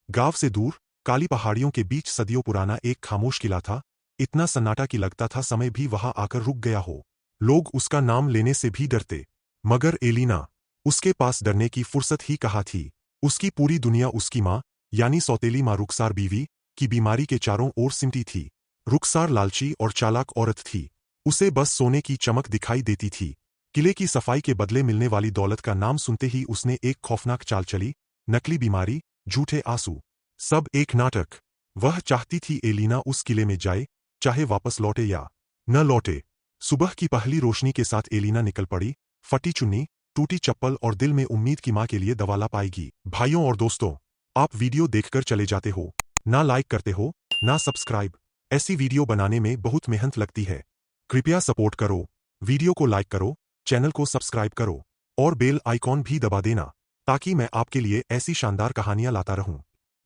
गांव से दूर काली पहाड़ियों के बीच सदियों पुराना एक खामोश किला था। इतना सन्नाटा कि लगता था समय भी वहां आकर रुक गया हो। लोग उसका नाम लेने से भी डरते, मगर एलिना, उसके पास डरने की फुर्सत ही कहाँ थी। उसकी पूरी दुनिया उसकी माँ यानी सौतेली माँ रुखसार बीवी की बीमारी के चारों ओर सिमटी थी। रुखसार लालची और चालाक औरत थी। उसे बस सोने की चमक दिखाई देती थी। किले की सफाई के बदले मिलने वाली दौलत का नाम सुनते ही उसने एक खौफनाक चाल चली। नकली बीमारी, झूठे आंसू, सब एक नाटक। वह चाहती थी एलिना उस किले में जाए, चाहे वापस लौटे या न लौटे। सुबह की पहली रोशनी के साथ एलिना निकल पड़ी, फटी चुन्नी, टूटी चप्पल और दिल में उम्मीद की माँ के लिए दवा ला पाएगी। भाइयों और दोस्तों, आप वीडियो देखकर चले जाते हो, ना लाइक करते हो, ना सब्सक्राइब। ऐसी वीडियो बनाने में बहुत मेहनत लगती है। कृपया सपोर्ट करो, वीडियो को लाइक करो, चैनल को सब्सक्राइब करो और बेल आइकॉन भी दबा देना, ताकि मैं आपके लिए ऐसी शानदार कहानियां लाता रहूं।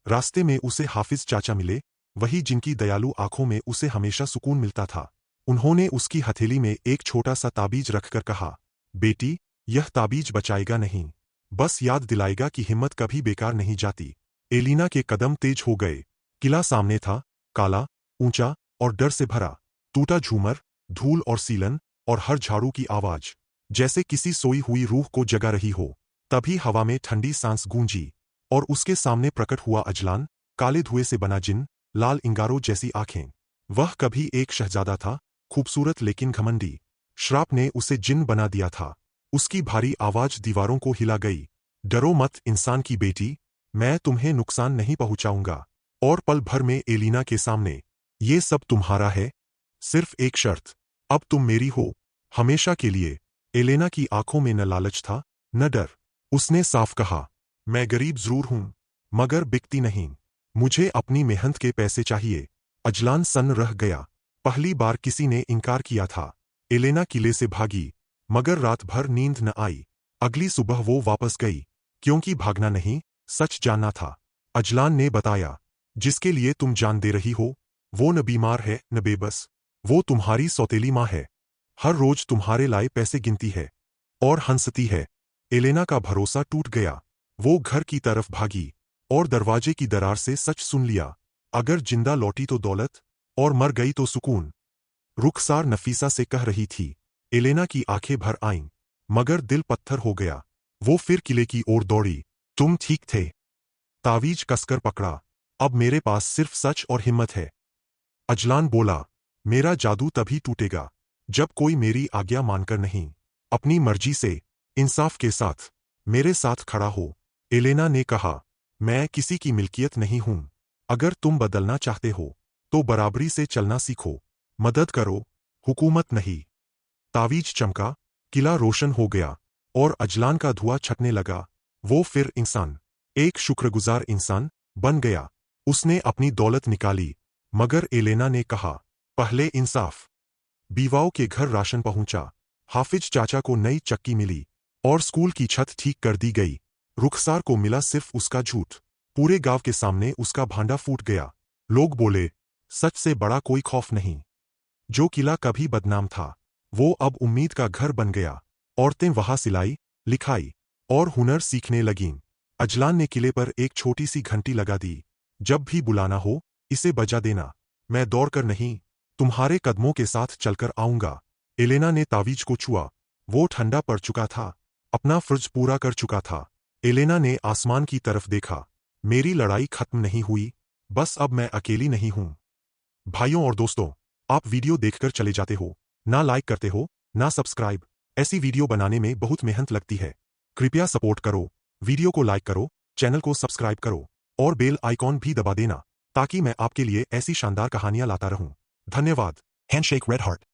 रास्ते में उसे हाफिज चाचा मिले, वही जिनकी दयालु आंखों में उसे हमेशा सुकून मिलता था। उन्होंने उसकी हथेली में एक छोटा सा ताबीज रखकर कहा, बेटी, यह ताबीज बचाएगा नहीं, बस याद दिलाएगा कि हिम्मत कभी बेकार नहीं जाती। एलिना के कदम तेज हो गए। किला सामने था, काला, ऊंचा और डर से भरा। टूटा झूमर, धूल और सीलन, और हर झाड़ू की आवाज जैसे किसी सोई हुई रूह को जगा रही हो। तभी हवा में ठंडी सांस गूंजी, और उसके सामने प्रकट हुआ अजलान, काले धुएं से बना जिन, लाल इंगारों जैसी आंखें। वह कभी एक शहजादा था, खूबसूरत लेकिन घमंडी। श्राप ने उसे जिन बना दिया था। उसकी भारी आवाज दीवारों को हिला गई। डरो मत इंसान की बेटी, मैं तुम्हें नुकसान नहीं पहुंचाऊंगा। और पल भर में एलिना के सामने, ये सब तुम्हारा है, सिर्फ एक शर्त, अब तुम मेरी हो, हमेशा के लिए। एलेना की आंखों में न लालच था, न डर। उसने साफ कहा, मैं गरीब जरूर हूं, मगर बिकती नहीं। मुझे अपनी मेहनत के पैसे चाहिए। अजलान सन्न रह गया। पहली बार किसी ने इनकार किया था। एलेना किले से भागी, मगर रात भर नींद न आई। अगली सुबह वो वापस गई, क्योंकि भागना नहीं, सच जानना था। अजलान ने बताया, जिसके लिए तुम जान दे रही हो, वो न बीमार है न बेबस, वो तुम्हारी सौतेली माँ है। हर रोज तुम्हारे लाए पैसे गिनती है और हंसती है। एलेना का भरोसा टूट गया। वो घर की तरफ भागी और दरवाजे की दरार से सच सुन लिया, अगर जिंदा लौटी तो दौलत, और मर गई तो सुकून। रुखसार नफीसा से कह रही थी। एलेना की आंखें भर आईं, मगर दिल पत्थर हो गया। वो फिर किले की ओर दौड़ी। तुम ठीक थे, तावीज कसकर पकड़ा, अब मेरे पास सिर्फ सच और हिम्मत है। अजलान बोला, मेरा जादू तभी टूटेगा जब कोई मेरी आज्ञा मानकर नहीं, अपनी मर्जी से, इंसाफ के साथ, मेरे साथ खड़ा हो। एलेना ने कहा, मैं किसी की मिल्कियत नहीं हूं। अगर तुम बदलना चाहते हो, तो बराबरी से चलना सीखो। मदद करो, हुकूमत नहीं। तावीज चमका, किला रोशन हो गया, और अजलान का धुआं छटने लगा। वो फिर इंसान, एक शुक्रगुजार इंसान, बन गया। उसने अपनी दौलत निकाली, मगर एलेना ने कहा, पहले इंसाफ। बीवाओं के घर राशन पहुंचा, हाफिज चाचा को नई चक्की मिली, और स्कूल की छत ठीक कर दी गई। रुखसार को मिला सिर्फ उसका झूठ। पूरे गांव के सामने उसका भांडा फूट गया। लोग बोले, सच से बड़ा कोई खौफ नहीं। जो किला कभी बदनाम था, वो अब उम्मीद का घर बन गया। औरतें वहां सिलाई, लिखाई और हुनर सीखने लगीं। अजलान ने किले पर एक छोटी सी घंटी लगा दी, जब भी बुलाना हो, इसे बजा देना। मैं दौड़कर नहीं, तुम्हारे कदमों के साथ चलकर आऊंगा। एलेना ने तावीज को छुआ। वो ठंडा पड़ चुका था, अपना फर्ज पूरा कर चुका था। एलेना ने आसमान की तरफ देखा। मेरी लड़ाई खत्म नहीं हुई, बस अब मैं अकेली नहीं हूं। भाइयों और दोस्तों, आप वीडियो देखकर चले जाते हो, ना लाइक करते हो, ना सब्सक्राइब। ऐसी वीडियो बनाने में बहुत मेहनत लगती है। कृपया सपोर्ट करो, वीडियो को लाइक करो, चैनल को सब्सक्राइब करो और बेल आइकॉन भी दबा देना, ताकि मैं आपके लिए ऐसी शानदार कहानियां लाता रहूं। धन्यवाद। Handshake red heart.